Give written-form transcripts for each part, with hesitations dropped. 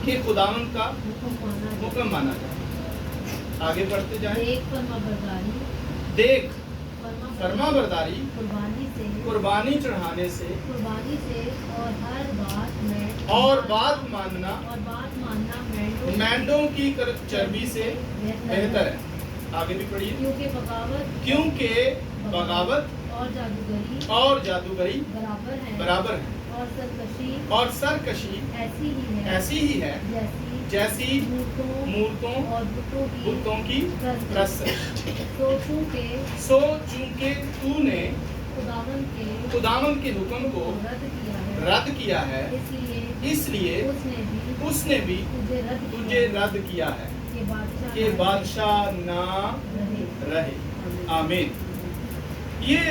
کہ خداوند کا حکم مانا جائے۔ آگے بڑھتے جائیں۔ دیکھ فرما برداری قربانی چڑھانے سے اور بات ماننا مینڈوں کی چربی سے بہتر ہے۔ آگے بھی پڑھیے۔ کیونکہ بغاوت اور جادوگری برابر ہے اور سرکشی ایسی ہی ہے جیسی مورتوں اور بتوں کی پرستش۔ سو چونکہ تو نے خداوند کے حکم کو رد کیا ہے، اس لیے اس نے بھی تجھے رد کیا ہے کہ بادشاہ نہ رہے۔ آمین۔ یہ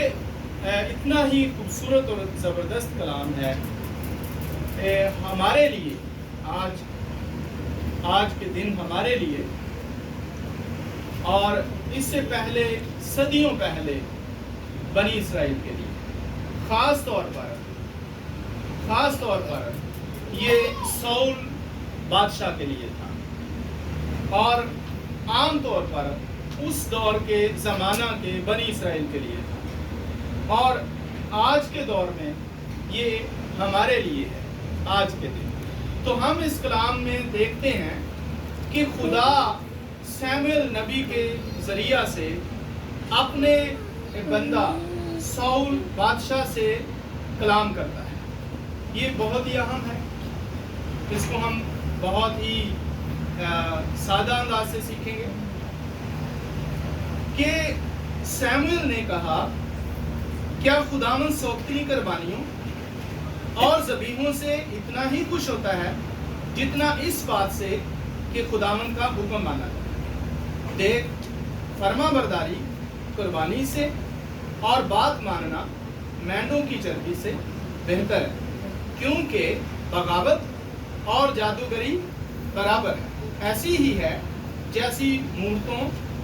اتنا ہی خوبصورت اور زبردست کلام ہے ہمارے لیے، آج کے دن ہمارے لیے، اور اس سے پہلے صدیوں پہلے بنی اسرائیل کے لیے، خاص طور پر یہ سول بادشاہ کے لیے تھا، اور عام طور پر اس دور کے زمانہ کے بنی اسرائیل کے لیے تھا، اور آج کے دور میں یہ ہمارے لیے ہے، آج کے دن۔ تو ہم اس کلام میں دیکھتے ہیں کہ خدا سیموئیل نبی کے ذریعہ سے اپنے بندہ سول بادشاہ سے کلام کرتا ہے۔ یہ بہت ہی اہم ہے، اس کو ہم بہت ہی سادہ انداز سے سیکھیں گے کہ سیموئیل نے کہا، کیا خداوند سوگتنی قربانیوں اور ذبیحوں سے اتنا ہی خوش ہوتا ہے جتنا اس بات سے کہ خداوند کا حکم مانا جائے؟ دیکھ فرما برداری قربانی سے اور بات ماننا مینڈوں کی چربی سے بہتر ہے، کیونکہ بغاوت اور جادوگری برابر ہے، ایسی ہی ہے جیسی مورتوں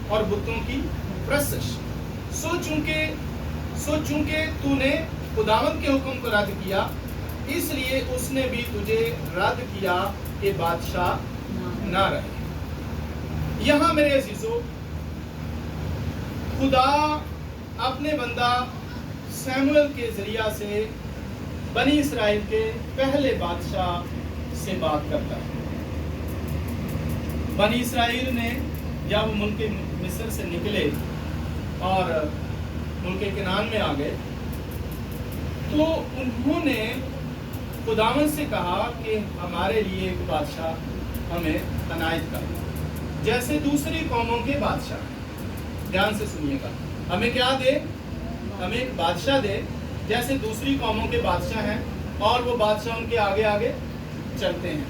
اور بتوں کی پرستش۔ سو چونکہ تو نے خداوند کے حکم کو رد کیا، اس لیے اس نے بھی تجھے رد کیا کہ بادشاہ نہ رہے۔ یہاں میرے عزیزو، خدا اپنے بندہ سیموئیل کے ذریعہ سے بنی اسرائیل کے پہلے بادشاہ سے بات کرتا ہے۔ بنی اسرائیل نے جب وہ ملک مصر سے نکلے اور ملک کنعان میں آ گئے، تو انہوں نے خداوند سے کہا کہ ہمارے لیے ایک بادشاہ ہمیں عنایت کر، جیسے دوسری قوموں کے بادشاہ۔ دھیان سے سنیے گا، ہمیں کیا دے؟ ہمیں ایک بادشاہ دے جیسے دوسری قوموں کے بادشاہ ہیں، اور وہ بادشاہ ان کے آگے آگے چلتے ہیں،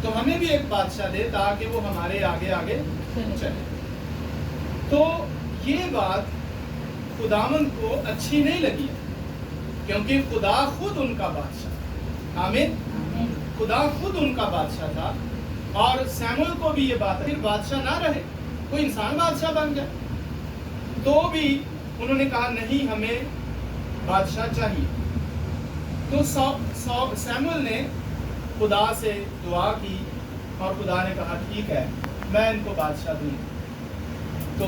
تو ہمیں بھی ایک بادشاہ دے تاکہ وہ ہمارے آگے آگے چلے۔ تو یہ بات خداوند کو اچھی نہیں لگی، کیونکہ خدا خود ان کا بادشاہ، آمین، خدا خود ان کا بادشاہ تھا، اور سیموئیل کو بھی یہ بات ہے پھر بادشاہ نہ رہے، کوئی انسان بادشاہ بن جائے، تو بھی انہوں نے کہا نہیں، ہمیں بادشاہ چاہیے۔ تو سیموئیل نے خدا سے دعا کی، اور خدا نے کہا ٹھیک ہے، میں ان کو بادشاہ دوں۔ تو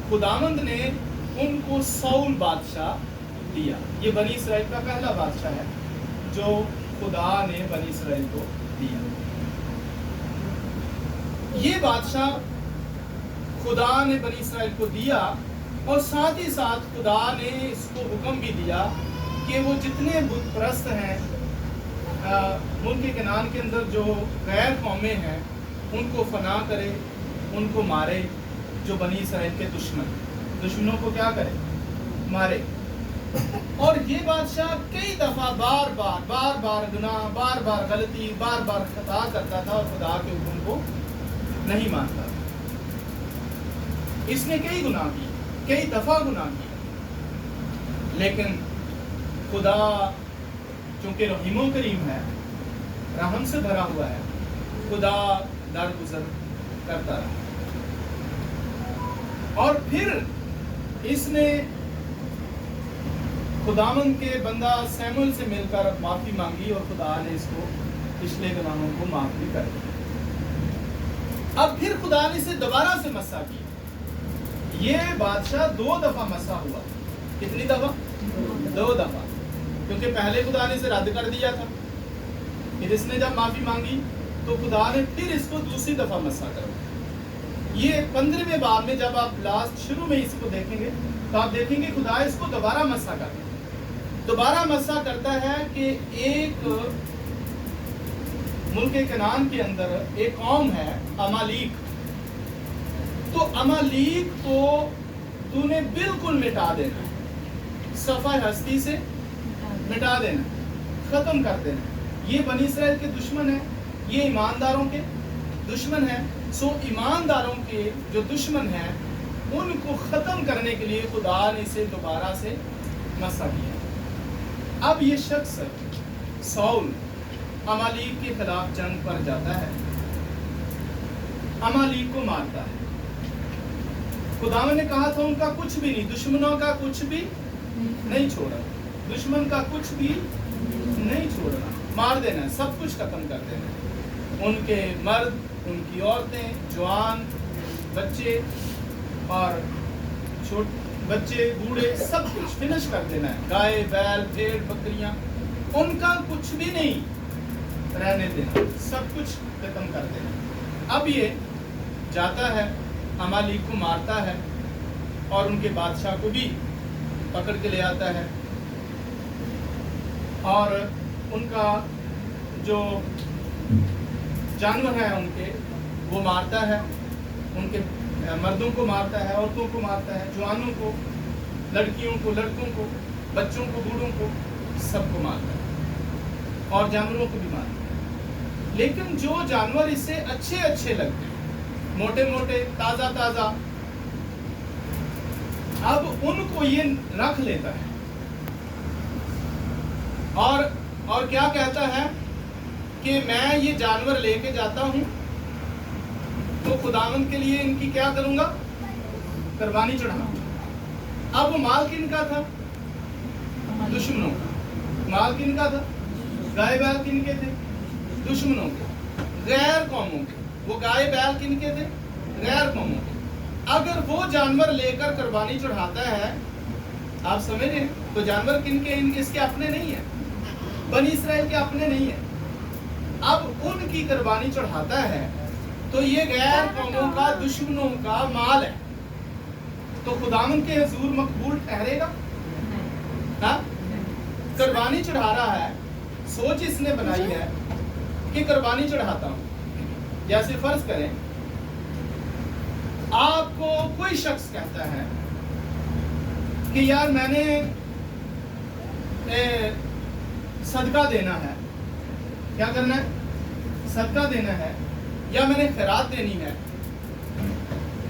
خداوند نے ان کو سول بادشاہ دیا۔ یہ بنی اسرائیل کا پہلا بادشاہ ہے جو خدا نے بنی اسرائیل کو دیا۔ یہ بادشاہ خدا نے بنی اسرائیل کو دیا، اور ساتھ ہی ساتھ خدا نے اس کو حکم بھی دیا کہ وہ جتنے بت پرست ہیں ملک کنعان کے اندر، جو غیر قومیں ہیں، ان کو فنا کرے، ان کو مارے، جو بنی اسرائیل کے دشمنوں کو کیا کرے؟ مارے۔ اور یہ بادشاہ کئی دفعہ بار بار گناہ، بار بار غلطی، بار بار خطا کرتا تھا، اور خدا کے حکم کو نہیں مانتا تھا۔ اس نے کئی گناہ کیے، کئی دفعہ گناہ کیا، لیکن خدا چونکہ رحیم و کریم ہے، رحم سے بھرا ہوا ہے، خدا درگزر کرتا رہا۔ اور پھر اس نے خداوند کے بندہ سیموئیل سے مل کر معافی مانگی، اور خدا نے اس کو پچھلے گناہوں کو معاف بھی کر دیا۔ اب پھر خدا نے اسے دوبارہ سے مسح کیا۔ یہ بادشاہ 2 دفعہ مسح ہوا۔ کتنی دفعہ؟ 2 دفعہ، کیونکہ پہلے خدا نے اسے رد کر دیا تھا، پھر اس نے جب معافی مانگی تو خدا نے پھر اس کو دوسری دفعہ مسح کر دیا۔ یہ 15ویں باب میں جب آپ لاسٹ شروع میں اس کو دیکھیں گے تو آپ دیکھیں گے خدا اس کو دوبارہ مسح کرتا ہے۔ دوبارہ مسح کرتا ہے کہ ایک ملک کنعان کے اندر ایک قوم ہے امالیک، تو امالیک کو تو نے بالکل مٹا دینا، صفحہ ہستی سے مٹا دینا، ختم کر دینا۔ یہ بنی اسرائیل کے دشمن ہیں، یہ ایمانداروں کے دشمن ہیں۔ سو ایمانداروں کے جو دشمن ہیں ان کو ختم کرنے کے لیے خدا نے اسے دوبارہ سے مسح کیا۔ اب یہ شخص ساؤل امالیک کے خلاف جنگ پر جاتا ہے، امالیک کو مارتا ہے۔ خدا نے کہا تھا ان کا کچھ بھی نہیں، دشمنوں کا کچھ بھی نہیں چھوڑا، دشمن کا کچھ بھی نہیں چھوڑنا، مار دینا، سب کچھ ختم کر دینا، ان کے مرد، ان کی عورتیں، جوان، بچے اور بچے، بوڑھے، سب کچھ فنش کر دینا ہے، گائے، بیل، بھیڑ، بکریاں، ان کا کچھ بھی نہیں رہنے دینا، سب کچھ ختم کر دینا۔ اب یہ جاتا ہے، امالیک کو مارتا ہے اور ان کے بادشاہ کو بھی پکڑ کے لے آتا ہے، اور ان کا جو جانور ہیں ان کے وہ مارتا ہے، ان کے مردوں کو مارتا ہے، عورتوں کو مارتا ہے، جوانوں کو، لڑکیوں کو، لڑکوں کو، بچوں کو، بوڑھوں کو، سب کو مارتا ہے اور جانوروں کو بھی مارتا ہے۔ لیکن جو جانور اسے اچھے اچھے لگتے ہیں، موٹے موٹے، تازہ تازہ، اب ان کو یہ رکھ لیتا ہے اور کیا کہتا ہے کہ میں یہ جانور لے کے جاتا ہوں تو خداوند کے لیے ان کی کیا کروں گا؟ قربانی چڑھاؤں گا۔ اب وہ مال کن کا تھا؟ دشمنوں کا۔ مال کن کا تھا؟ گائے بیل کن کے تھے؟ دشمنوں کے، غیر قوموں کے۔ وہ گائے بیل کن کے تھے؟ غیر قوموں کے۔ اگر وہ جانور لے کر قربانی چڑھاتا ہے، آپ سمجھ رہے ہیں، تو جانور کن کے؟ اس کے اپنے نہیں ہیں، بنی اسرائیل کے اپنے نہیں ہیں۔ اب ان کی قربانی چڑھاتا ہے تو یہ غیر قوموں کا، دشمنوں کا مال ہے، تو خداوند کے حضور مقبول ٹھہرے گا؟ ہاں، قربانی چڑھا رہا ہے، سوچ اس نے بنائی ہے کہ قربانی چڑھاتا ہوں۔ جیسے فرض کریں آپ کو کوئی شخص کہتا ہے کہ یار میں نے صدقہ دینا ہے، کیا کرنا ہے؟ صدقہ دینا ہے، یا میں نے خیرات دینی ہے،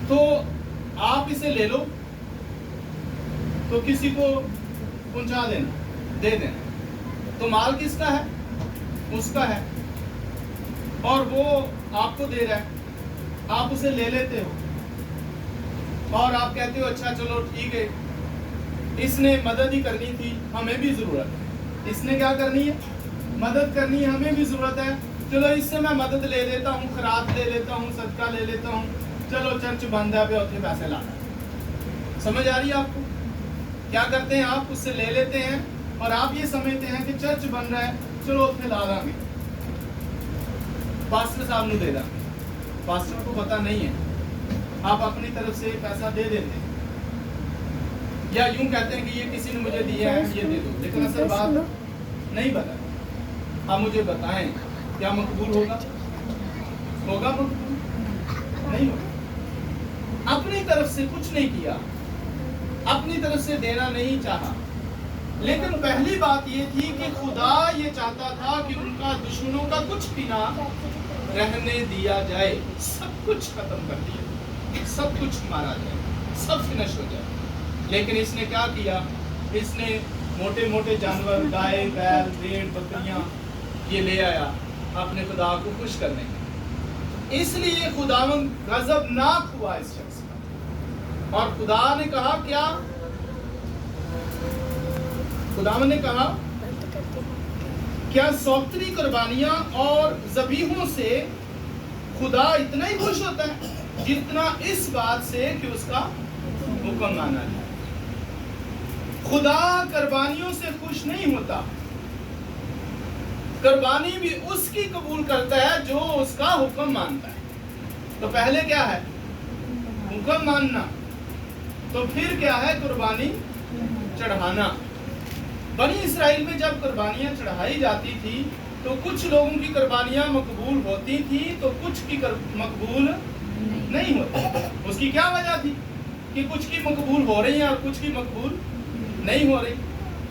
تو آپ اسے لے لو، تو کسی کو پہنچا دینا، دے دینا، تو مال کس کا ہے؟ اس کا ہے، اور وہ آپ کو دے رہا ہے، آپ اسے لے لیتے ہو اور آپ کہتے ہو اچھا چلو ٹھیک ہے، اس نے مدد ہی کرنی تھی، ہمیں بھی ضرورت ہے، اس نے کیا کرنی ہے؟ مدد کرنی ہے، ہمیں بھی ضرورت ہے، چلو اس سے میں مدد لے لیتا ہوں، خیرات لے لیتا ہوں، صدقہ لے لیتا ہوں، چلو چرچ بند ہے پہ اتنے پیسے لانا۔ سمجھ آ رہی ہے آپ کو؟ کیا کرتے ہیں آپ؟ اس سے لے لیتے ہیں اور آپ یہ سمجھتے ہیں کہ چرچ بن رہا ہے، چلو اتنے لا دیں گے، پاسٹر صاحب نے دے دا۔ پاسٹر کو پتہ نہیں ہے، آپ اپنی طرف سے پیسہ دے دیتے ہیں، یا یوں کہتے ہیں کہ یہ کسی نے مجھے دیا ہے، یہ دے دو، لیکن اصل بات نہیں پتہ۔ آپ مجھے بتائیں کیا مقبول ہوگا؟ ہوگا مقبول؟ نہیں ہوگا۔ اپنی طرف سے کچھ نہیں کیا، اپنی طرف سے دینا نہیں چاہا، لیکن پہلی بات یہ تھی کہ خدا یہ چاہتا تھا کہ ان کا دشمنوں کا کچھ بھی نہ رہنے دیا جائے، سب کچھ ختم کر دیا، سب کچھ مارا جائے، سب فنش ہو جائے۔ لیکن اس نے کیا کیا؟ اس نے موٹے موٹے جانور، گائے، بیل، بھیڑ، بکریاں یہ لے آیا اپنے خدا کو خوش کرنے کے۔ اس لیے خداوند غضبناک ہوا اس شخص پر، اور خدا نے کہا کیا؟ خداوند نے کہا کیا سوختری قربانیاں اور ذبیحوں سے خدا اتنا ہی خوش ہوتا ہے جتنا اس بات سے کہ اس کا حکم مانا جائے؟ خدا قربانیوں سے خوش نہیں ہوتا، قربانی بھی اس کی قبول کرتا ہے جو اس کا حکم مانتا ہے۔ تو پہلے کیا ہے؟ حکم ماننا، تو پھر کیا ہے؟ قربانی چڑھانا۔ بنی اسرائیل میں جب قربانیاں چڑھائی جاتی تھی تو کچھ لوگوں کی قربانیاں مقبول ہوتی تھی تو کچھ کی مقبول نہیں ہوتی۔ اس کی کیا وجہ تھی کہ کچھ کی مقبول ہو رہی ہیں اور کچھ کی مقبول نہیں ہو رہی؟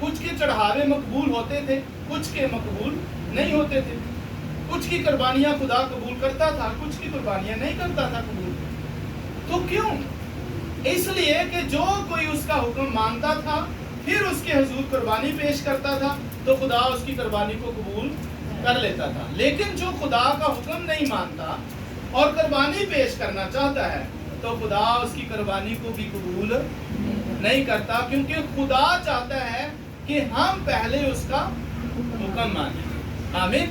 کچھ کے چڑھاوے مقبول ہوتے تھے، کچھ کے مقبول نہیں ہوتے تھے۔ کچھ کی قربانیاں خدا قبول کرتا تھا، کچھ کی قربانیاں نہیں کرتا تھا قبول۔ تو کیوں؟ اس لیے کہ جو کوئی اس کا حکم مانتا تھا پھر اس کے حضور قربانی پیش کرتا تھا تو خدا اس کی قربانی کو قبول کر لیتا تھا۔ لیکن جو خدا کا حکم نہیں مانتا اور قربانی پیش کرنا چاہتا ہے تو خدا اس کی قربانی کو بھی قبول نہیں کرتا، کیونکہ خدا چاہتا ہے کہ ہم پہلے اس کا حکم مانیں۔ آمین۔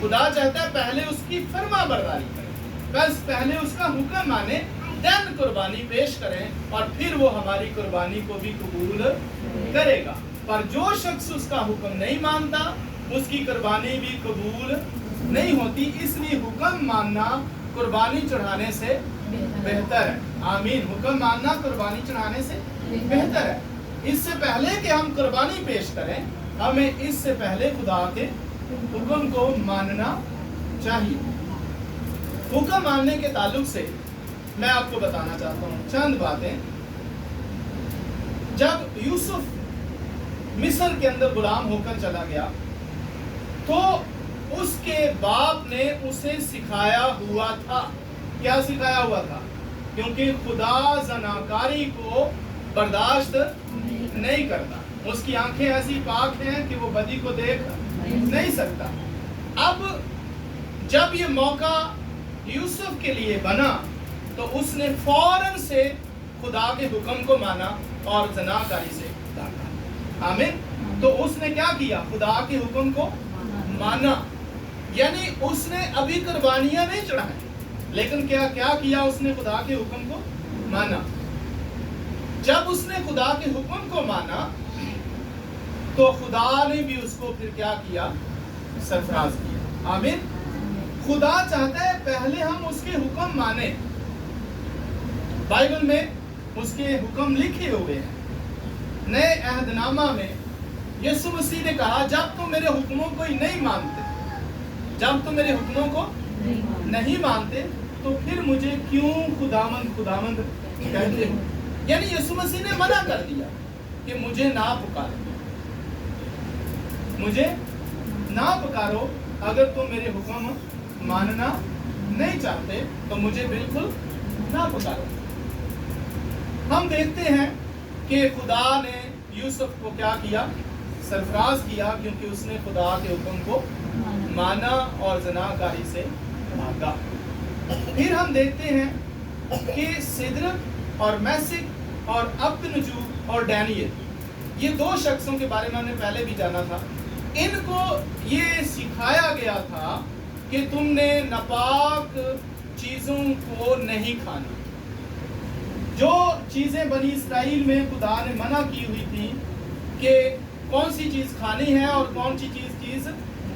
خدا چاہتا ہے پہلے اس کی فرما برداری کریں، بس پہلے اس کا حکم مانیں، دین قربانی پیش کریں اور پھر وہ ہماری قربانی کو بھی قبول کرے گا۔ پر جو شخص اس کا حکم نہیں مانتا اس کی قربانی بھی قبول نہیں ہوتی۔ اس لیے حکم ماننا قربانی چڑھانے سے بہتر ہے۔ آمین۔ حکم ماننا قربانی چڑھانے سے بہتر ہے۔ اس سے پہلے کہ ہم قربانی پیش کریں ہمیں اس سے پہلے خدا کے حکم کو ماننا چاہیے۔ حکم ماننے کے تعلق سے میں آپ کو بتانا چاہتا ہوں چند باتیں۔ جب یوسف مصر کے اندر غلام ہو کر چلا گیا تو اس کے باپ نے اسے سکھایا ہوا تھا۔ کیا سکھایا ہوا تھا؟ کیونکہ خدا زناکاری کو برداشت نہیں کرتا، اس کی آنکھیں ایسی پاک ہیں کہ وہ بدی کو دیکھ نہیں سکتا۔ اب جب یہ موقع یوسف کے لیے بنا تو اس نے فوراً سے خدا کے حکم کو مانا اور زناکاری سے بھاگا۔ آمین۔ تو اس نے کیا کیا؟ خدا کے حکم کو مانا، یعنی اس نے ابھی قربانیاں نہیں چڑھائیں لیکن کیا کیا؟ اس نے خدا کے حکم کو مانا۔ جب اس نے خدا کے حکم کو مانا تو خدا نے بھی اس کو پھر کیا کیا؟ سرفراز کیا۔ آمین۔ خدا چاہتا ہے پہلے ہم اس کے حکم مانیں۔ بائبل میں اس کے حکم لکھے ہوئے ہیں۔ نئے عہد نامہ میں یسوع مسیح نے کہا جب تم میرے حکموں کو ہی نہیں مانتے، جب تم میرے حکموں کو نہیں مانتے تو پھر مجھے کیوں خداوند خداوند کہتے ہو؟ یعنی یسوع مسیح نے منع کر دیا کہ مجھے نہ پکارو، مجھے نہ پکارو۔ اگر تم میرے حکم ماننا نہیں چاہتے تو مجھے بالکل نہ پکارو۔ ہم دیکھتے ہیں کہ خدا نے یوسف کو کیا کیا؟ سرفراز کیا، کیونکہ اس نے خدا کے حکم کو مانا اور زناکاری سے بھاگا۔ پھر ہم دیکھتے ہیں کہ سدرک اور میسک اور عبدنجو اور ڈینیل، یہ دو شخصوں کے بارے میں ہم نے پہلے بھی جانا تھا۔ ان کو یہ سکھایا گیا تھا کہ تم نے ناپاک چیزوں کو نہیں کھانا۔ جو چیزیں بنی اسرائیل میں خدا نے منع کی ہوئی تھی کہ کون سی چیز کھانی ہے اور کون سی چیز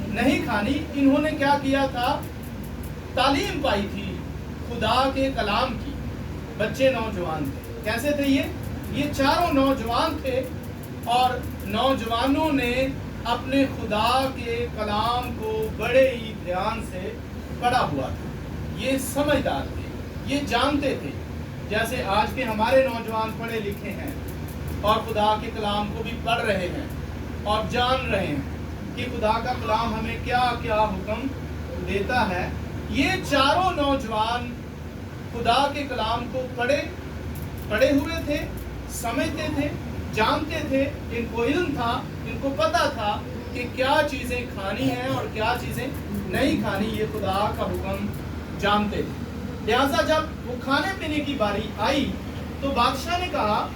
نہیں کھانی، انہوں نے کیا کیا تھا؟ تعلیم پائی تھی خدا کے کلام کی۔ بچے نوجوان تھے، کیسے تھے یہ چاروں نوجوان تھے اور نوجوانوں نے اپنے خدا کے کلام کو بڑے ہی دھیان سے پڑھا ہوا تھا۔ یہ سمجھدار تھے، یہ جانتے تھے، جیسے آج کے ہمارے نوجوان پڑھے لکھے ہیں اور خدا کے کلام کو بھی پڑھ رہے ہیں اور جان رہے ہیں کہ خدا کا کلام ہمیں کیا کیا حکم دیتا ہے۔ یہ چاروں نوجوان خدا کے کلام کو پڑھے ہوئے تھے، سمجھتے تھے، جانتے تھے، ان کو علم تھا، ان کو پتا تھا کہ کیا چیزیں کھانی ہیں اور کیا چیزیں نہیں کھانی، یہ خدا کا حکم جانتے تھے۔ لہٰذا جب وہ کھانے پینے کی باری آئی تو بادشاہ نے کہا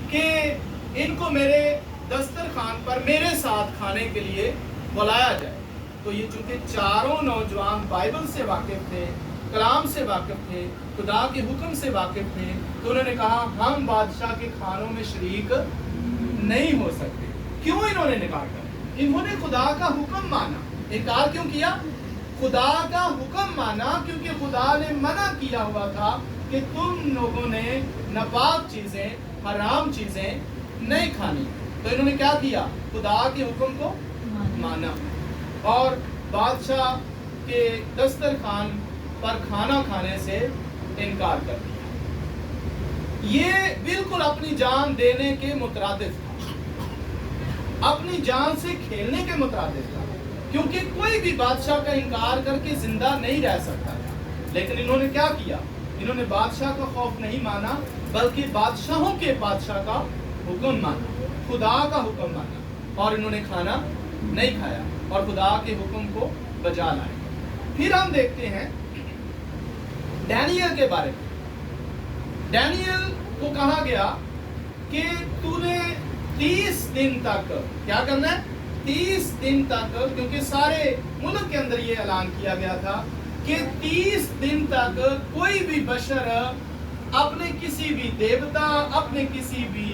کہ ان کو میرے دسترخوان پر میرے ساتھ کھانے کے لیے بلایا جائے۔ تو یہ چونکہ چاروں نوجوان بائبل سے واقف تھے، کلام سے واقف تھے، خدا کے حکم سے واقف تھے، تو انہوں نے کہا ہم بادشاہ کے کھانوں میں شریک نہیں ہو سکتے۔ کیوں انہوں نے انکار کیا؟ انہوں نے خدا کا حکم مانا۔ انکار کیوں کیا؟ خدا کا حکم مانا کیونکہ خدا نے منع کیا ہوا تھا کہ تم لوگوں نے ناپاک چیزیں، حرام چیزیں نہیں کھانی۔ تو انہوں نے کیا کیا؟ خدا کے حکم کو مانا اور بادشاہ کے دسترخوان پر کھانا کھانے سے انکار کر دیا۔ یہ بالکل اپنی جان دینے کے مترادف تھا، اپنی جان سے کھیلنے کے مترادف تھا، کیونکہ کوئی بھی بادشاہ کا انکار کر کے زندہ نہیں رہ سکتا تھا۔ لیکن انہوں نے کیا کیا؟ انہوں نے بادشاہ کا خوف نہیں مانا بلکہ بادشاہوں کے بادشاہ کا حکم مانا، خدا کا حکم مانا، اور انہوں نے کھانا نہیں کھایا اور خدا کے حکم کو بجا لائے۔ پھر ہم دیکھتے ہیں ڈینیل کے بارے میں۔ ڈینیل کو کہا گیا کہ تو نے 30 دن تک کیا کرنا ہے؟ 30 دن تک، کیونکہ سارے ملک کے اندر یہ اعلان کیا گیا تھا کہ 30 دن تک کوئی بھی بشر اپنے کسی بھی دیوتا، اپنے کسی بھی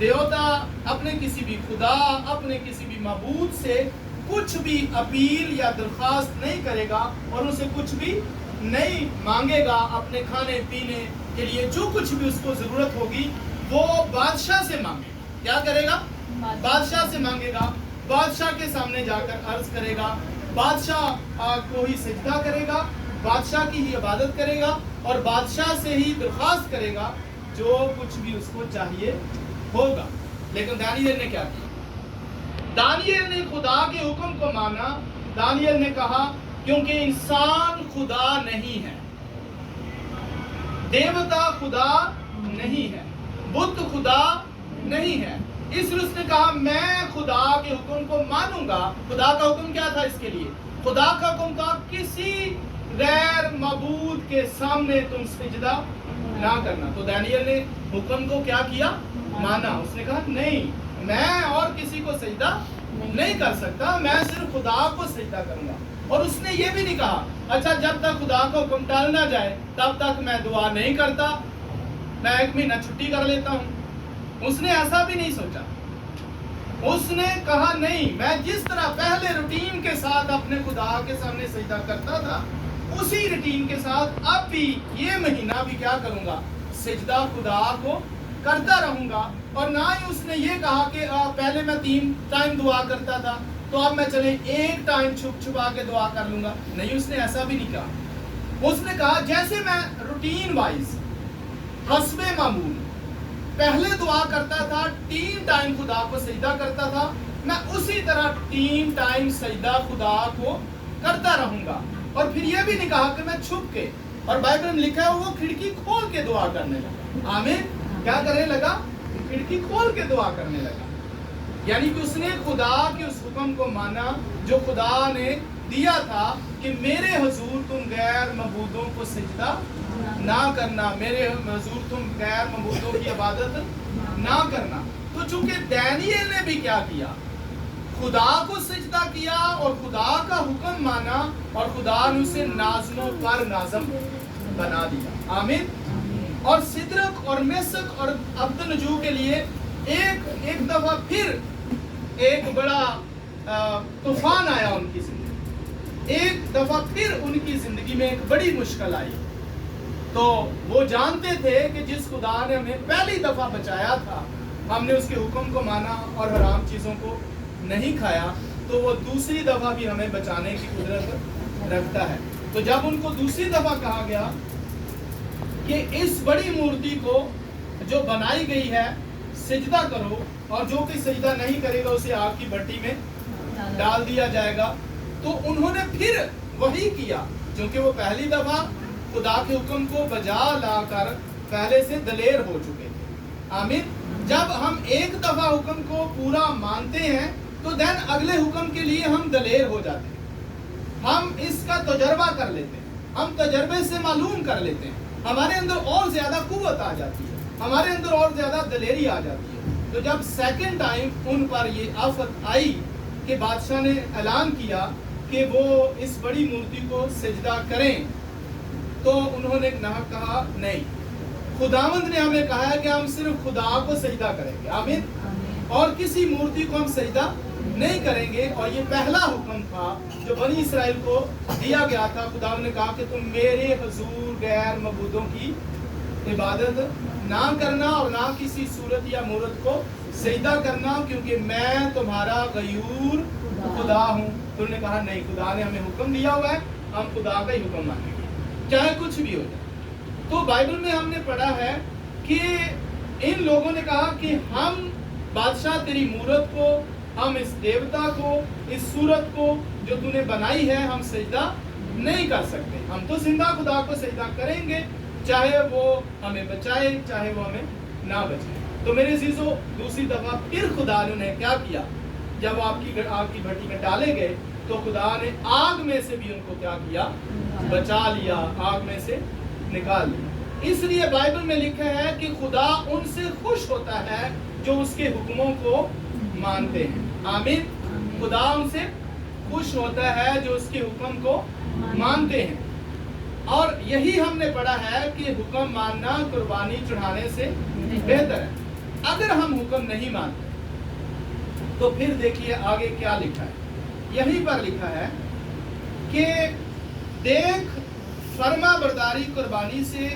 دیوتا، اپنے کسی بھی خدا، اپنے کسی بھی معبود سے کچھ بھی اپیل یا درخواست نہیں کرے گا اور اسے کچھ بھی نہیں مانگے گا۔ اپنے کھانے پینے کے لیے جو کچھ بھی اس کو ضرورت ہوگی وہ بادشاہ سے مانگے گا۔ کیا کرے گا؟ بادشاہ سے مانگے گا، بادشاہ کے سامنے جا کر عرض کرے گا، بادشاہ کو ہی سجدہ کرے گا، بادشاہ کی ہی عبادت کرے گا اور بادشاہ سے ہی درخواست کرے گا جو کچھ بھی اس کو چاہیے ہوگا۔ لیکن دانیل نے کیا کیا؟ دانیل نے خدا کے حکم کو مانا۔ دانیل نے کہا کیونکہ انسان خدا نہیں ہے، دیوتا خدا نہیں ہے، بت خدا نہیں ہے، اس لیے اس نے کہا میں خدا کے حکم کو مانوں گا۔ خدا کا حکم کیا تھا اس کے لیے؟ خدا کا حکم تھا کسی غیر معبود کے سامنے تم سجدہ نہ کرنا۔ تو دانیل نے حکم کو کیا کیا؟ مانا۔ اس نے کہا نہیں، میں اور کسی کو سجدہ نہیں کر سکتا، میں صرف خدا کو سجدہ کروں گا۔ اور اس نے یہ بھی نہیں کہا اچھا جب تک خدا کا حکم ٹال نہ جائے تب تک میں دعا نہیں کرتا، میں 1 مہینہ چھٹی کر لیتا ہوں۔ اس نے ایسا بھی نہیں سوچا۔ اس نے کہا نہیں، میں جس طرح پہلے روٹین کے ساتھ اپنے خدا کے سامنے سجدہ کرتا تھا اسی روٹین کے ساتھ اب بھی یہ مہینہ بھی کیا کروں گا؟ سجدہ خدا کو کرتا رہوں گا۔ اور نہ ہی اس نے یہ کہا کہ پہلے میں 3 ٹائم دعا کرتا تھا تو اب میں چلے 1 ٹائم چھپ چھپا کے دعا کر لوں گا۔ نہیں، اس نے ایسا بھی نہیں کہا۔ اس نے کہا جیسے میں روٹین وائز حسب معمول پہلے دعا کرتا تھا، 3 ٹائم خدا کو سجدہ کرتا تھا، میں اسی طرح 3 ٹائم سجدہ خدا کو کرتا رہوں گا۔ اور پھر یہ بھی نہیں کہا کہ میں چھپ کے، اور بائبل میں لکھا ہے وہ کھڑکی کھول کے دعا کرنے لگا۔ آمین۔ کیا کرنے لگا؟ کھڑکی کھول کے دعا کرنے لگا۔ یعنی کہ اس نے خدا کے اس حکم کو مانا جو خدا نے دیا تھا کہ میرے حضور تم غیر معبودوں کو سجدہ نہ کرنا، میرے حضور تم غیر معبودوں کی عبادت نہ کرنا۔ تو چونکہ دانیل نے بھی کیا کیا؟ خدا کو سجدہ کیا اور خدا کا حکم مانا اور خدا نے اسے نازموں پر نازم بنا دیا۔ آمین۔ اور سدرک اور مسک اور عبدالنجو کے لیے ایک دفعہ پھر ایک بڑا طوفان آیا ان کی زندگی، ایک دفعہ پھر ان کی زندگی میں ایک بڑی مشکل آئی۔ تو وہ جانتے تھے کہ جس خدا نے ہمیں پہلی دفعہ بچایا تھا، ہم نے اس کے حکم کو مانا اور حرام چیزوں کو نہیں کھایا، تو وہ دوسری دفعہ بھی ہمیں بچانے کی قدرت رکھتا ہے۔ تو جب ان کو دوسری دفعہ کہا گیا کہ اس بڑی مورتی کو جو بنائی گئی ہے سجدہ کرو اور جو کوئی سجدہ نہیں کرے گا اسے آگ کی بھٹی میں ڈال دیا جائے گا، تو انہوں نے پھر وہی کیا کیونکہ وہ پہلی دفعہ خدا کے حکم کو بجا لا کر پہلے سے دلیر ہو چکے تھے۔ آمین۔ جب ہم ایک دفعہ حکم کو پورا مانتے ہیں تو دین اگلے حکم کے لیے ہم دلیر ہو جاتے ہیں، ہم اس کا تجربہ کر لیتے ہیں، ہم تجربے سے معلوم کر لیتے ہیں، ہمارے اندر اور زیادہ قوت آ جاتی ہے، ہمارے اندر اور زیادہ دلیری آ جاتی ہے۔ تو جب سیکنڈ ٹائم ان پر یہ آفت آئی کہ بادشاہ نے اعلان کیا کہ وہ اس بڑی مورتی کو سجدہ کریں، تو انہوں نے کہا نہیں، خداوند نے ہمیں کہا ہے کہ ہم صرف خدا کو سجدہ کریں گے، آمین، اور کسی مورتی کو ہم سجدہ نہیں کریں گے۔ اور یہ پہلا حکم تھا جو بنی اسرائیل کو دیا گیا تھا۔ خداوند نے کہا کہ تم میرے حضور غیر معبودوں کی عبادت نہ کرنا اور نہ کسی صورت یا مورت کو سجدہ کرنا، کیونکہ میں تمہارا غیور خدا ہوں۔ انہوں نے کہا نہیں، خدا نے ہمیں حکم دیا ہوا ہے، ہم خدا کا ہی حکم مانیں گے چاہے کچھ بھی ہو جائے۔ تو بائبل میں ہم نے پڑھا ہے کہ ان لوگوں نے کہا کہ ہم بادشاہ تیری مورت کو، ہم اس دیوتا کو، اس صورت کو جو تو نے بنائی ہے ہم سجدہ نہیں کر سکتے، ہم تو زندہ خدا کو سجدہ کریں گے، چاہے وہ ہمیں بچائے چاہے وہ ہمیں نہ بچائے۔ تو میرے عزیزو، دوسری دفعہ پھر خدا نے کیا کیا، جب آگ کی بھٹی میں ڈالے گئے تو خدا نے آگ میں سے بھی ان کو کیا کیا، بچا لیا، آگ میں سے نکال لیا۔ اس لیے بائبل میں لکھا ہے کہ خدا ان سے خوش ہوتا ہے جو اس کے حکموں کو مانتے ہیں، آمین۔ خدا ان سے خوش ہوتا ہے جو اس کے حکم کو مانتے ہیں، اور یہی ہم نے پڑھا ہے کہ حکم ماننا قربانی چڑھانے سے بہتر ہے۔ اگر ہم حکم نہیں مانتے تو پھر دیکھیے آگے کیا لکھا ہے، یہیں پر لکھا ہے کہ دیکھ فرما برداری قربانی سے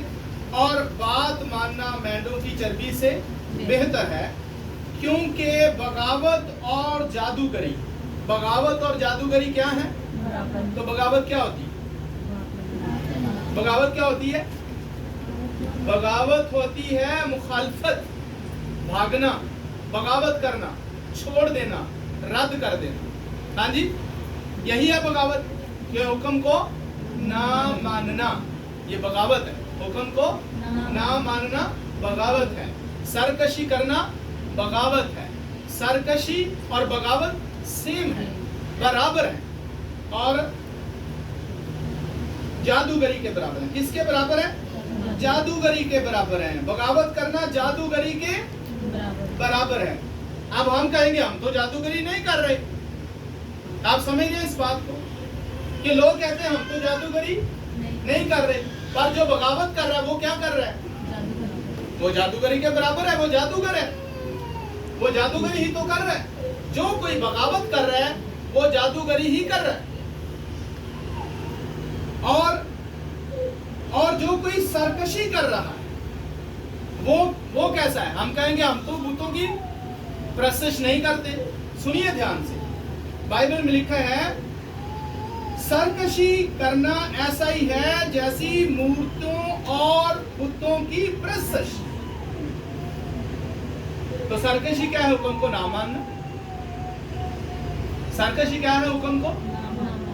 اور بات ماننا مینڈوں کی چربی سے بہتر ہے، کیونکہ بغاوت اور جادوگری، بغاوت اور جادوگری کیا ہے؟ تو بغاوت کیا ہوتی ہے؟ بغاوت کیا ہوتی ہے؟ بغاوت ہوتی ہے مخالفت، بھاگنا، بغاوت کرنا، چھوڑ دینا، رد کر دینا، ہاں جی، یہی ہے بغاوت، کہ حکم کو نہ ماننا، یہ بغاوت ہے، حکم کو نہ ماننا بغاوت ہے۔ سرکشی کرنا بغاوت ہے، سرکشی اور بغاوت سیم ہے، برابر ہے، اور جادوگری کے برابر ہے۔ کس کے برابر ہے؟ جادوگری کے برابر ہے۔ بغاوت کرنا جادوگری کے برابر ہے۔ اب ہم کہیں گے ہم تو جادوگری نہیں کر رہے، آپ سمجھ گئے اس بات کو کہ لوگ کہتے ہیں ہم تو جادوگری نہیں کر رہے، پر جو بغاوت کر رہا ہے وہ کیا کر رہا ہے؟ وہ جادوگری کے برابر ہے، وہ جادوگر ہے، وہ جادوگری ہی تو کر رہا ہے۔ جو کوئی بغاوت کر رہا ہے وہ جادوگری ہی کر رہا ہے، اور جو کوئی سرکشی کر رہا ہے وہ کیسا ہے؟ ہم کہیں گے ہم تو بتوں کی پرستش نہیں کرتے۔ سنیے دھیان سے، بائبل میں لکھا ہے سرکشی کرنا ایسا ہی ہے جیسی مورتوں اور بتوں کی پرستش۔ تو سرکشی کیا ہے؟ حکم کو نہ ماننا۔ سرکشی کیا ہے؟ حکم کو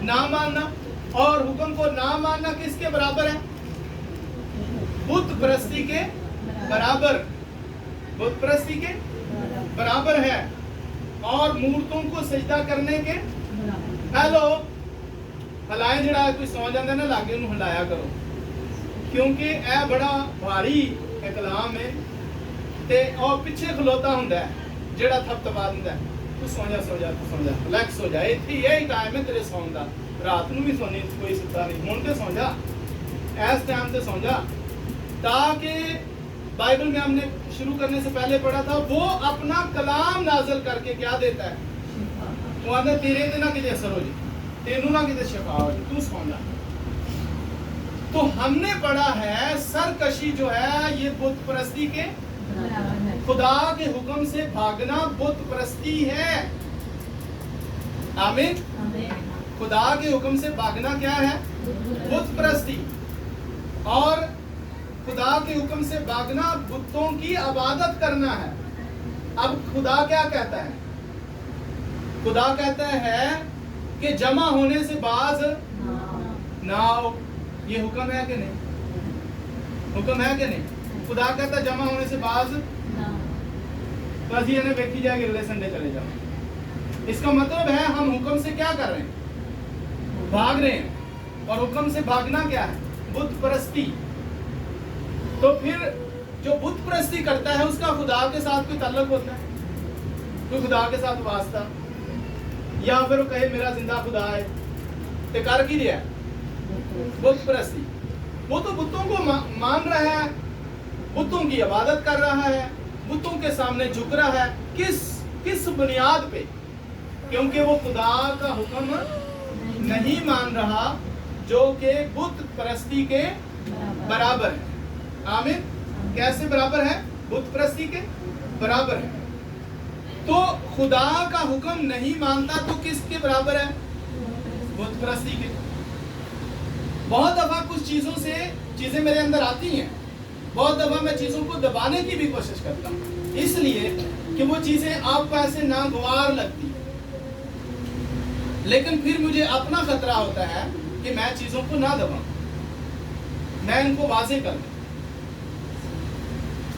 نہ ماننا، اور حکم کو نہ ماننا کس کے برابر ہے؟ بت پرستی کے برابر، بت پرستی کے برابر ہے، اور مورتوں کو سجدہ کرنے کے، ہیلو، ہلائیں جڑا کوئی سو جاندے نا لاگے انہوں ہلایا کرو، کیونکہ اے بڑا بھاری کلام ہے، تے اور پیچھے کھلوتا ہوندا ہے جڑا تھپ تپا دیندا ہے، تو سو جا سو جا سو جا، ریلیکس ہو جا، ایتھے یہی ٹائم ہے تیرے سون دا، رات نو بھی سونی کوئی ستا نہیں، ہن تے سو جا، ایس ٹائم تے سو جا، تاکہ بائبل میں ہم نے شروع کرنے سے پہلے پڑھا تھا وہ اپنا کلام نازل کر کے کیا دیتا ہے؟ وہ آتا ہے تیرے تے نہ کتے اثر ہو جائے، تینوں نہ کتے شفا ہو جائے، تو سو جا۔ تو ہم نے پڑھا ہے سرکشی جو ہے یہ بت پرستی کے، خدا کے حکم سے بھاگنا بت پرستی ہے، آمین۔ خدا کے حکم سے بھاگنا کیا ہے؟ بت پرستی، اور خدا کے حکم سے بھاگنا بتوں کی عبادت کرنا ہے۔ اب خدا کیا کہتا ہے؟ خدا کہتا ہے کہ جمع ہونے سے باز نہ ہو، یہ حکم ہے کہ نہیں؟ حکم ہے کہ نہیں؟ خدا کہتا ہے جمع ہونے سے باز، بس یہ نہیں بیٹھی جائے گی اگلے سنڈے چلے جاؤ۔ اس کا مطلب ہے ہم حکم سے کیا کر رہے ہیں؟ بھاگ رہے ہیں، اور حکم سے بھاگنا کیا ہے؟ بت پرستی۔ تو پھر جو بت پرستی کرتا ہے اس کا خدا کے ساتھ کوئی تعلق ہوتا ہے؟ کوئی خدا کے ساتھ واسطہ یا پھر وہ کہے میرا زندہ خدا ہے، تو کر کی رہا ہے؟ بت پرستی۔ وہ تو بتوں کو مان رہا ہے، بتوں کی عبادت کر رہا ہے، بتوں کے سامنے جھک رہا ہے۔ کس بنیاد پہ؟ کیونکہ وہ خدا کا حکم نہیں مان رہا جو کہ بت پرستی کے برابر ہے۔ آمین۔ کیسے برابر ہے؟ بت پرستی کے برابر ہے۔ تو خدا کا حکم نہیں مانتا تو کس کے برابر ہے؟ بت پرستی کے۔ بہت دفعہ کچھ چیزیں میرے اندر آتی ہیں، بہت دفعہ میں چیزوں کو دبانے کی بھی کوشش کرتا ہوں، اس لیے کہ وہ چیزیں آپ کو ایسے ناگوار لگتی ہیں، لیکن پھر مجھے اپنا خطرہ ہوتا ہے کہ میں چیزوں کو نہ دباؤں، میں ان کو واضح کر دوں۔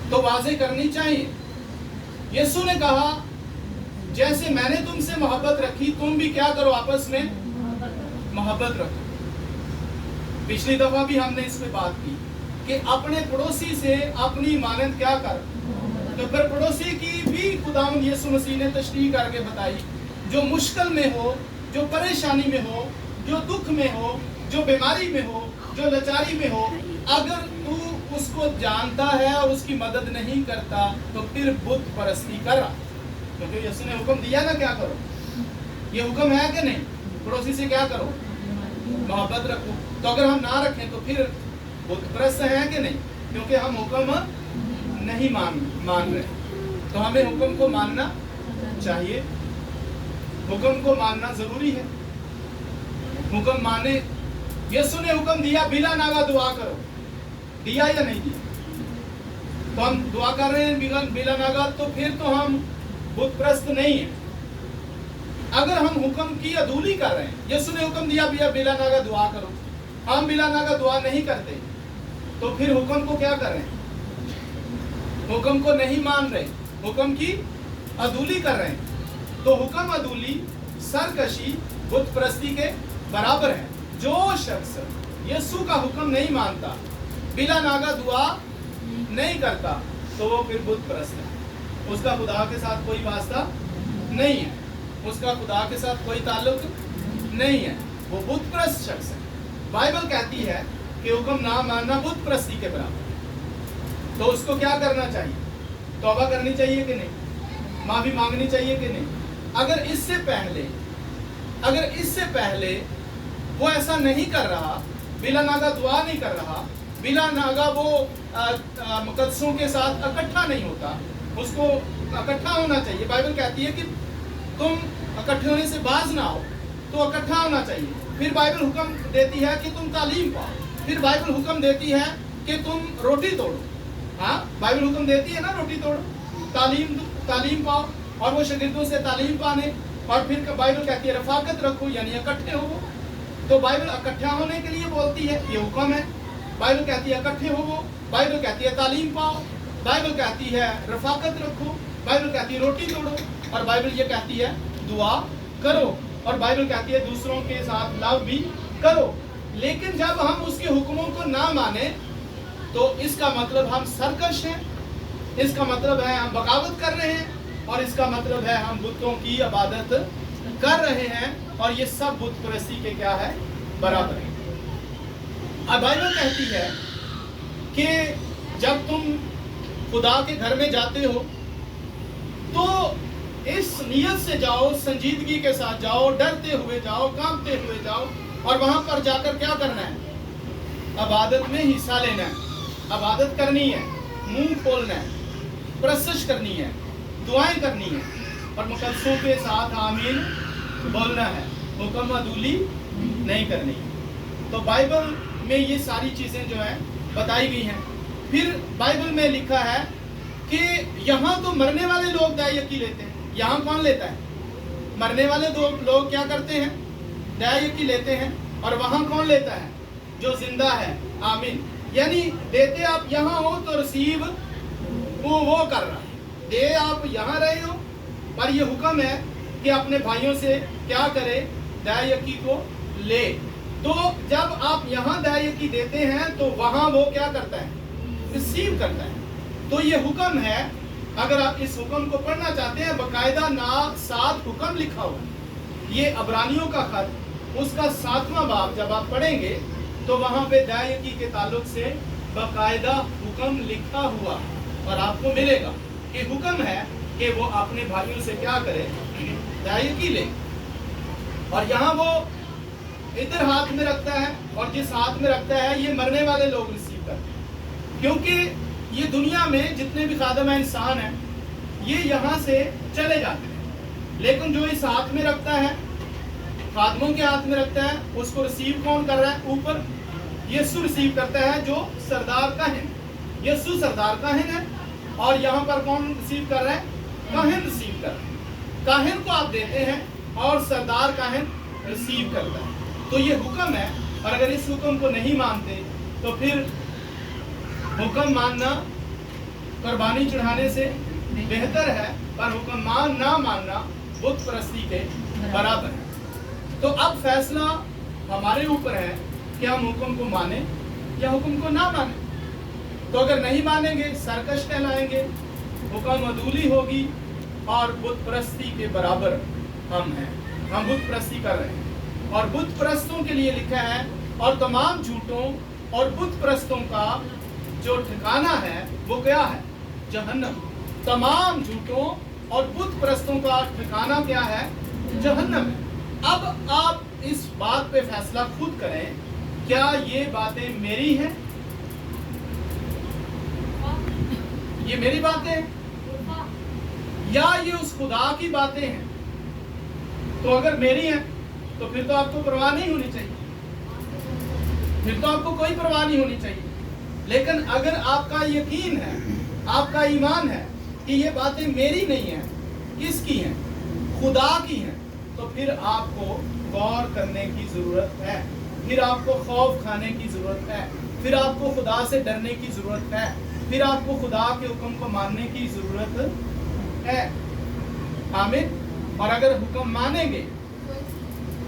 تو واضح کرنی چاہیے۔ یسوع نے کہا جیسے میں نے تم سے محبت رکھی تم بھی کیا کرو؟ آپس میں محبت رکھو۔ پچھلی دفعہ بھی ہم نے اس پہ بات کی کہ اپنے پڑوسی سے اپنی مانند کیا کر، تو پھر پڑوسی کی بھی خداوند یسوع مسیح نے تشریح کر کے بتائی، جو مشکل میں ہو، جو پریشانی میں ہو، جو دکھ میں ہو، جو بیماری میں ہو، جو لاچاری میں ہو، اگر تو اس کو جانتا ہے اور اس کی مدد نہیں کرتا تو پھر بت پرستی کر رہا، کیونکہ یسوع نے حکم دیا نا کیا کرو۔ یہ حکم ہے کہ نہیں؟ پڑوسی سے کیا کرو؟ محبت رکھو۔ تو اگر ہم نہ رکھیں تو پھر بت پرست ہیں کہ نہیں؟ کیونکہ ہم حکم نہیں مان رہے، تو ہمیں حکم کو ماننا چاہیے، حکم کو ماننا ضروری ہے۔ حکم مانے، یسوع نے حکم دیا بلا ناگا دعا کرو، دیا یا نہیں دیا؟ تو ہم دعا کر رہے ہیں بلا ناگا، تو پھر تو ہم بت پرست نہیں ہیں۔ اگر ہم حکم کی عدولی کر رہے ہیں، یسوع نے حکم دیا بلا ناگا دعا کرو، ہم بلا ناگا دعا نہیں کرتے، تو پھر حکم کو کیا کر رہے ہیں؟ حکم کو نہیں مان رہے، حکم کی عدولی کر رہے ہیں۔ تو حکم عدولی، سرکشی بت پرستی کے برابر ہے۔ جو شخص یسوع کا حکم نہیں مانتا، بلا ناگا دعا نہیں کرتا، تو وہ پھر بت پرست ہے، اس کا خدا کے ساتھ کوئی واسطہ نہیں ہے، اس کا خدا کے ساتھ کوئی تعلق نہیں ہے، وہ بت پرست شخص ہے۔ بائبل کہتی ہے کہ حکم نہ ماننا بت پرستی کے برابر، تو اس کو کیا کرنا چاہیے؟ توبہ کرنی چاہیے کہ نہیں؟ معافی مانگنی چاہیے کہ نہیں؟ اگر اس سے پہلے وہ ایسا نہیں کر رہا، بلا ناگا دعا نہیں کر رہا، بلا ناگا وہ مقدسوں کے ساتھ اکٹھا نہیں ہوتا، اس کو اکٹھا ہونا چاہیے۔ بائبل کہتی ہے کہ تم اکٹھے ہونے سے باز نہ ہو، تو اکٹھا ہونا چاہیے۔ پھر بائبل حکم دیتی ہے کہ تم تعلیم پاؤ، پھر بائبل حکم دیتی ہے کہ تم روٹی توڑو۔ ہاں، بائبل حکم دیتی ہے نا روٹی توڑو، تعلیم پاؤ، اور وہ شاگردوں سے تعلیم پانے، اور پھر بائبل کہتی ہے رفاقت رکھو، یعنی اکٹھے ہو۔ تو بائبل اکٹھا ہونے کے لیے بولتی ہے، یہ حکم ہے۔ بائبل کہتی ہے اکٹھے ہو، بائبل کہتی ہے تعلیم پاؤ، بائبل کہتی ہے رفاقت رکھو، بائبل کہتی ہے روٹی توڑو، اور بائبل یہ کہتی ہے دعا کرو، اور بائبل کہتی ہے دوسروں کے ساتھ لو بھی کرو۔ لیکن جب ہم اس کے حکموں کو نہ مانیں تو اس کا مطلب ہم سرکش ہیں، اس کا مطلب ہے ہم بغاوت کر رہے ہیں، اور اس کا مطلب ہے ہم بتوں کی عبادت کر رہے ہیں، اور یہ سب بت پرستی کے کیا ہے؟ برابر ہے۔ اب بائبل کہتی ہے کہ جب تم خدا کے گھر میں جاتے ہو تو اس نیت سے جاؤ، سنجیدگی کے ساتھ جاؤ، ڈرتے ہوئے جاؤ، کانپتے ہوئے جاؤ، اور وہاں پر جا کر کیا کرنا ہے؟ عبادت میں حصہ لینا ہے، عبادت کرنی ہے، منہ کھولنا ہے، پرستش کرنی ہے، دعائیں کرنی ہے، اور مقدسوں کے ساتھ آمین بولنا ہے، حکم عدولی نہیں کرنی۔ تو بائبل میں یہ ساری چیزیں جو ہیں بتائی گئی ہیں۔ پھر بائبل میں لکھا ہے کہ یہاں تو مرنے والے لوگ دیا یکی لیتے ہیں، یہاں کون لیتا ہے؟ مرنے والے لوگ کیا کرتے ہیں؟ دیا یکی لیتے ہیں، اور وہاں کون لیتا ہے؟ جو زندہ ہے، آمین۔ یعنی دیتے آپ یہاں ہو تو ریسیو وہ کر رہا ہے، دے آپ یہاں رہے ہو، پر یہ حکم ہے کہ اپنے بھائیوں سے کیا کرے؟ دیا یکی کو لے۔ تو جب آپ یہاں دیا یکی دیتے ہیں تو وہاں وہ کیا کرتا ہے؟ ریسیو کرتا ہے۔ تو یہ حکم ہے، اگر آپ اس حکم کو پڑھنا چاہتے ہیں، باقاعدہ ساتھ حکم لکھا ہوا ہے یہ عبرانیوں کا خط اس کا 7واں باب جب آپ پڑھیں گے تو وہاں پہ دایقی کے تعلق سے باقاعدہ حکم لکھا ہوا اور آپ کو ملے گا کہ حکم ہے کہ وہ اپنے بھائیوں سے کیا کرے، دایقی لے. اور یہاں وہ ادھر ہاتھ میں رکھتا ہے اور جس ہاتھ میں رکھتا ہے یہ مرنے والے لوگ ریسیو کرتے ہیں، کیونکہ یہ دنیا میں جتنے بھی خادم انسان ہیں یہ یہاں سے چلے جاتے ہیں، لیکن جو اس ہاتھ میں رکھتا ہے، خادموں کے ہاتھ میں رکھتا ہے، اس کو ریسیو کون کر رہا ہے؟ اوپر یسوع ریسیو کرتا ہے جو سردار کاہن. یسوع سردار کاہن ہے اور یہاں پر کون ریسیو کر رہا ہے؟ کاہن ریسیو کر رہا ہے. کاہن کو آپ دیتے ہیں اور سردار کاہن ریسیو کرتا ہے. تو یہ حکم ہے، اور اگر اس حکم کو نہیں مانتے تو پھر حکم ماننا قربانی چڑھانے سے بہتر ہے، پر حکم نہ ماننا بت پرستی کے برابر ہے. تو اب فیصلہ ہمارے اوپر ہے کہ ہم حکم کو مانیں یا حکم کو نہ مانیں. تو اگر نہیں مانیں گے سرکش کہلائیں گے، حکم عدولی ہوگی اور بت پرستی کے برابر ہم ہیں، ہم بت پرستی کر رہے ہیں. اور بت پرستوں کے لیے لکھا ہے، اور تمام جھوٹوں اور بت پرستوں کا جو ٹھکانہ ہے وہ کیا ہے؟ جہنم. تمام جھوٹوں اور بت پرستوں کا ٹھکانہ کیا ہے؟ جہنم ہے. اب آپ اس بات پہ فیصلہ خود کریں، کیا یہ باتیں میری ہیں؟ یہ میری باتیں ہیں یا یہ اس خدا کی باتیں ہیں؟ تو اگر میری ہیں تو پھر تو آپ کو پرواہ نہیں ہونی چاہیے، پھر تو آپ کو کوئی پرواہ نہیں ہونی چاہیے. لیکن اگر آپ کا یقین ہے، آپ کا ایمان ہے کہ یہ باتیں میری نہیں ہیں، کس کی ہیں؟ خدا کی ہیں، تو پھر آپ کو غور کرنے کی ضرورت ہے، پھر آپ کو خوف کھانے کی ضرورت ہے، پھر آپ کو خدا سے ڈرنے کی ضرورت ہے، پھر آپ کو خدا کے حکم کو ماننے کی ضرورت ہے. آمین. اور اگر حکم مانیں گے،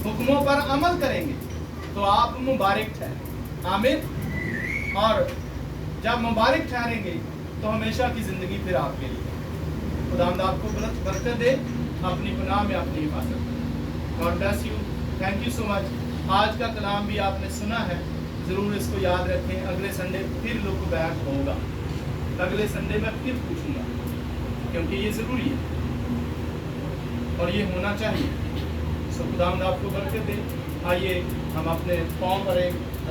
حکموں پر عمل کریں گے تو آپ مبارک ٹھہریں. آمین. اور جب مبارک ٹھہریں گے تو ہمیشہ کی زندگی پھر آپ کے لیے. خداوند آپ کو برکت دے، اپنی پناہ میں اپنی حفاظت کرے. God bless you. Thank you so much. آج کا کلام بھی آپ نے سنا ہے، ضرور اس کو یاد رکھیں. اگلے سنڈے پھر لک بیک ہوگا، اگلے سنڈے میں پھر پوچھوں گا، کیونکہ یہ ضروری ہے اور یہ ہونا چاہیے. سو خداوند آپ کو برکت دے. آئیے ہم اپنے پاؤں پر ایک